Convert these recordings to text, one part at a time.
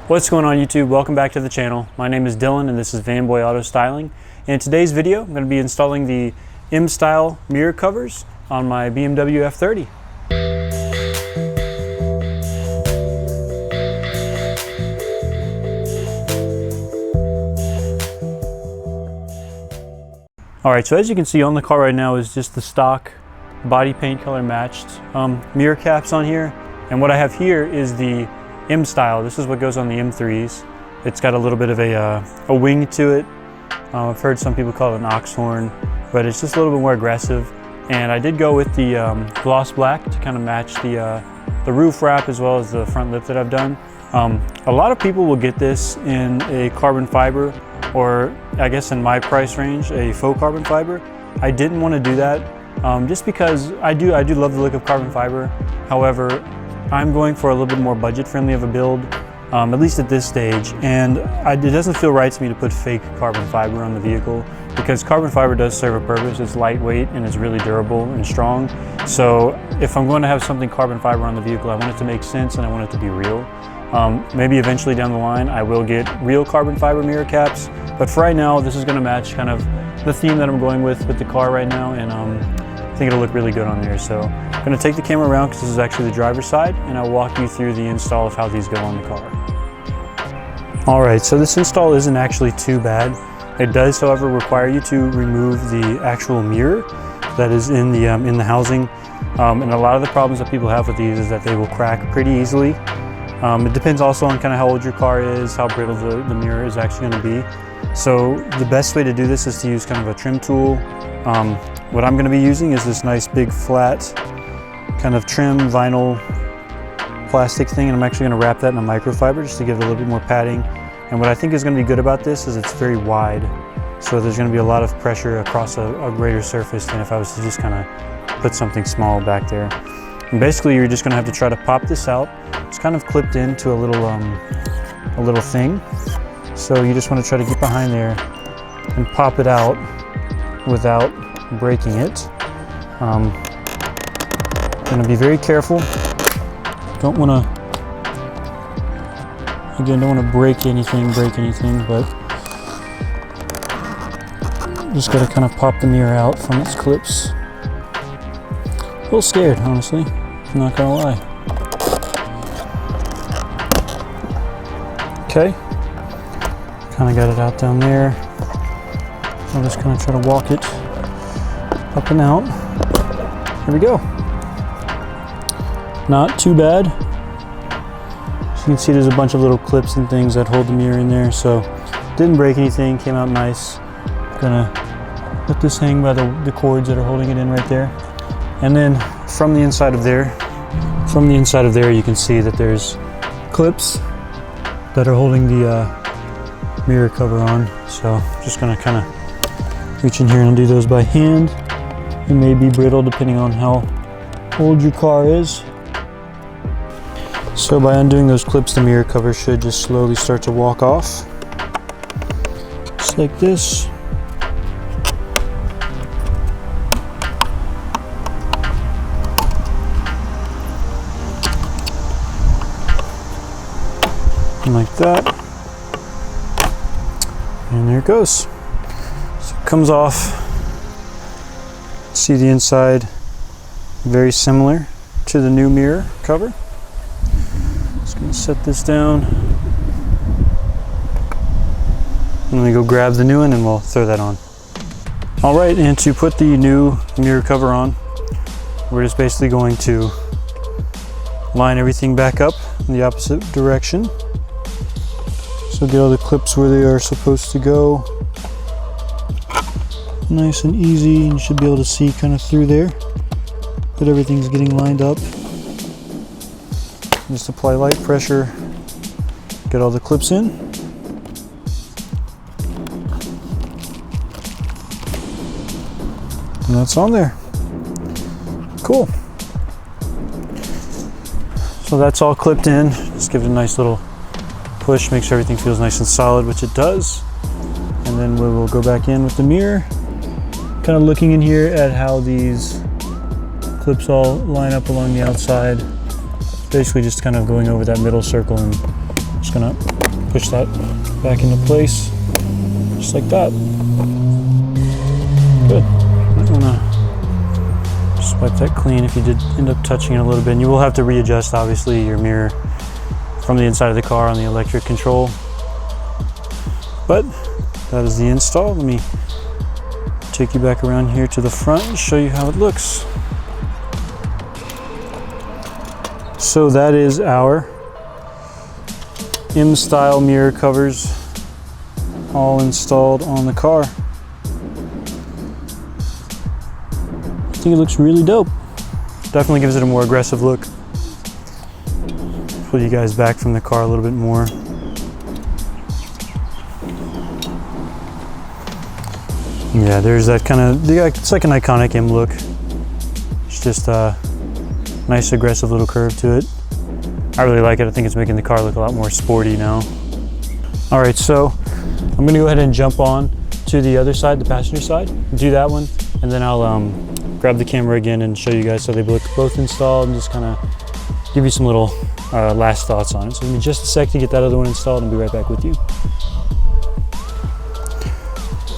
What's going on YouTube? Welcome back to the channel. My name is Dylan and this is Vanboy Auto Styling. In today's video, I'm going to be installing the M-style mirror covers on my BMW F30. Alright, so as you can see on the car right now is just the stock body paint color matched mirror caps on here. And what I have here is the M-style. This is what goes on the M3s. It's got a little bit of a wing to it. I've heard some people call it an ox horn, but it's just a little bit more aggressive. And I did go with the gloss black to kind of match the roof wrap as well as the front lip that I've done. A lot of people will get this in a carbon fiber, or I guess in my price range, a faux carbon fiber. I didn't want to do that just because I do love the look of carbon fiber. However, I'm going for a little bit more budget friendly of a build, at least at this stage, and it doesn't feel right to me to put fake carbon fiber on the vehicle because carbon fiber does serve a purpose. It's lightweight and it's really durable and strong. So if I'm going to have something carbon fiber on the vehicle, I want it to make sense and I want it to be real. Maybe eventually down the line I will get real carbon fiber mirror caps, but for right now this is going to match kind of the theme that I'm going with the car right now, and I think it'll look really good on there. So I'm going to take the camera around because this is actually the driver's side, and I'll walk you through the install of how these go on the car. Alright, so this install isn't actually too bad. It does, however, require you to remove the actual mirror that is in the housing. And a lot of the problems that people have with these is that they will crack pretty easily. It depends also on kind of how old your car is, how brittle the mirror is actually going to be. So the best way to do this is to use kind of a trim tool. What I'm going to be using is this nice big flat kind of trim vinyl plastic thing, and I'm actually going to wrap that in a microfiber just to give it a little bit more padding. And what I think is going to be good about this is it's very wide, so there's going to be a lot of pressure across a greater surface than if I was to just kind of put something small back there. And basically you're just going to have to try to pop this out. It's kind of clipped into a little thing, so you just want to try to get behind there and pop it out without breaking it. Going to be very careful. Don't want to break anything, but just got to kind of pop the mirror out from its clips. A little scared, honestly, I'm not gonna lie. Okay, kind of got it out down there. I'll just kind of try to walk it up and out. Here we go. Not too bad. As you can see, there's a bunch of little clips and things that hold the mirror in there, so didn't break anything, came out nice. Gonna let this hang by the cords that are holding it in right there. And then from the inside of there, you can see that there's clips that are holding the mirror cover on. So just gonna kind of reach in here and do those by hand. It may be brittle depending on how old your car is. So by undoing those clips, the mirror cover should just slowly start to walk off. Just like this. Like that, and there it goes. So it comes off. See the inside, very similar to the new mirror cover. Just gonna set this down, and then we go grab the new one and we'll throw that on. All right, and to put the new mirror cover on, we're just basically going to line everything back up in the opposite direction. So get all the clips where they are supposed to go. Nice and easy, and you should be able to see kind of through there that everything's getting lined up. Just apply light pressure, get all the clips in. And that's on there. Cool. So that's all clipped in. Just give it a nice little push, make sure everything feels nice and solid, which it does. And then we will go back in with the mirror, kind of looking in here at how these clips all line up along the outside. Basically just kind of going over that middle circle and Just gonna push that back into place, just like that. Good. I'm gonna just wipe that clean if you did end up touching it a little bit. And you will have to readjust, obviously, your mirror from the inside of the car on the electric control. But that is the install. Let me take you back around here to the front and show you how it looks. So that is our M-style mirror covers all installed on the car. I think it looks really dope. Definitely gives it a more aggressive look. Pull you guys back from the car a little bit more. Yeah, there's that kind of, it's like an iconic M look. It's just a nice aggressive little curve to it. I really like it. I think it's making the car look a lot more sporty now. All right, so I'm gonna go ahead and jump on to the other side, the passenger side, do that one, and then I'll grab the camera again and show you guys how they look both installed and just kind of give you some little last thoughts on it. So give me just a sec to get that other one installed and I'll be right back with you.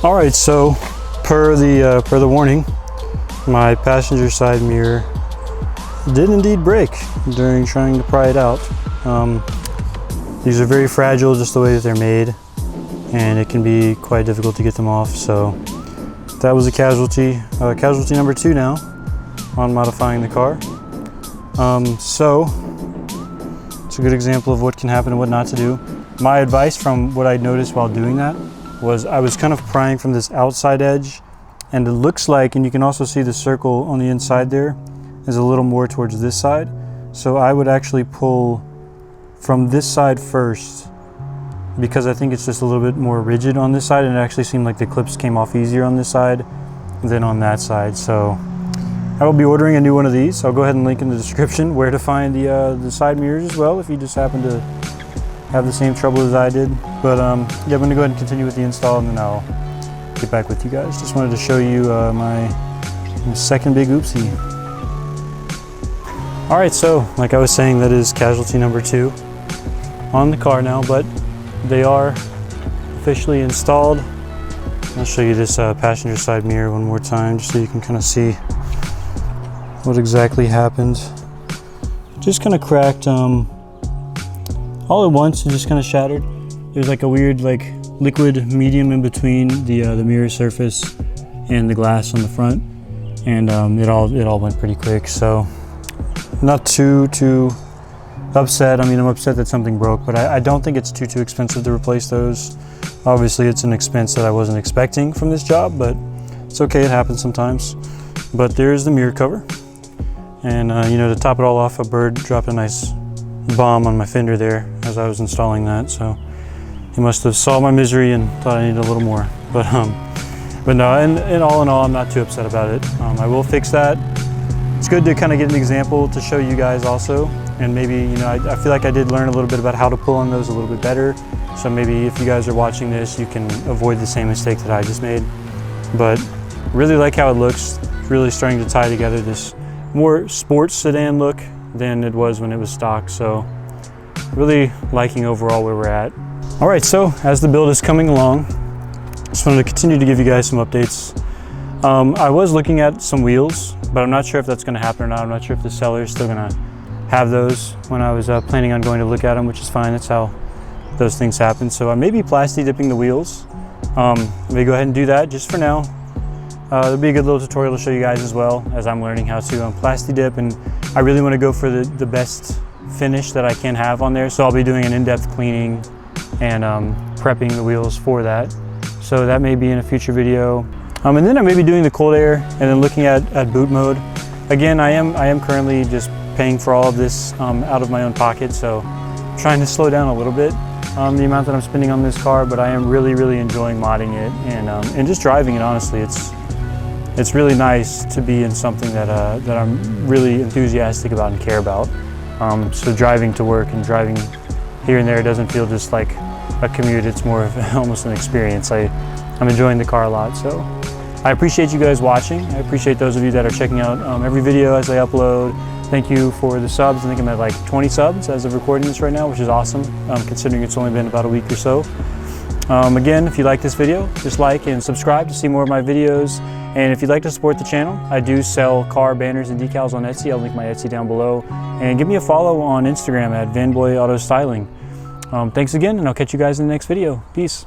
All right, so per the warning, my passenger side mirror did indeed break during trying to pry it out. These are very fragile just the way that they're made, and it can be quite difficult to get them off. So that was a casualty. Casualty number 2 now on modifying the car. So it's a good example of what can happen and what not to do. My advice from what I noticed while doing that was I was kind of prying from this outside edge, and it looks like, and you can also see the circle on the inside there, is a little more towards this side. So I would actually pull from this side first, because I think it's just a little bit more rigid on this side, and it actually seemed like the clips came off easier on this side than on that side. So I will be ordering a new one of these. I'll go ahead and link in the description where to find the side mirrors as well, if you just happen to have the same trouble as I did. But yeah, I'm gonna go ahead and continue with the install, and then I'll get back with you guys. Just wanted to show you my second big oopsie. All right, so like I was saying, that is casualty number 2 on the car now, but they are officially installed. I'll show you this passenger side mirror one more time, just so you can kind of see what exactly happened. Just kind of cracked all at once. It just kind of shattered. There's like a weird like liquid medium in between the mirror surface and the glass on the front, and it all went pretty quick. So not too upset. I mean, I'm upset that something broke, but I don't think it's too expensive to replace those. Obviously, it's an expense that I wasn't expecting from this job, but it's okay. It happens sometimes. But there's the mirror cover, and you know, to top it all off, a bird dropped a nice bomb on my fender there as I was installing that. So he must have saw my misery and thought I needed a little more. But no, and all in all, I'm not too upset about it. I will fix that. It's good to kind of get an example to show you guys also, and maybe, you know, I feel like I did learn a little bit about how to pull on those a little bit better. So maybe if you guys are watching this, you can avoid the same mistake that I just made. But really like how it looks. It's really starting to tie together this more sports sedan look than it was when it was stock. So really liking overall where we're at. All right, so as the build is coming along, just wanted to continue to give you guys some updates. I was looking at some wheels, but I'm not sure if that's going to happen or not. I'm not sure if the seller is still going to have those when I was planning on going to look at them, which is fine. That's how those things happen. So I may be plasti dipping the wheels. Let me go ahead and do that just for now. There'll be a good little tutorial to show you guys as well, as I'm learning how to plasti dip, and I really want to go for the best finish that I can have on there. So I'll be doing an in-depth cleaning and prepping the wheels for that. So that may be in a future video. And then I may be doing the cold air and then looking at boot mode. Again, I am currently just paying for all of this out of my own pocket, so I'm trying to slow down a little bit the amount that I'm spending on this car, but I am really enjoying modding it and just driving it. Honestly, it's really nice to be in something that I'm really enthusiastic about and care about. So driving to work and driving here and there doesn't feel just like a commute. It's more of almost an experience. I'm enjoying the car a lot, so I appreciate you guys watching. I appreciate those of you that are checking out every video as I upload. Thank you for the subs. I think I'm at like 20 subs as of recording this right now, which is awesome, considering it's only been about a week or so. Again, if you like this video, just like and subscribe to see more of my videos. And if you'd like to support the channel, I do sell car banners and decals on Etsy. I'll link my Etsy down below. And give me a follow on Instagram at Vanboy Auto Styling. Thanks again, and I'll catch you guys in the next video. Peace.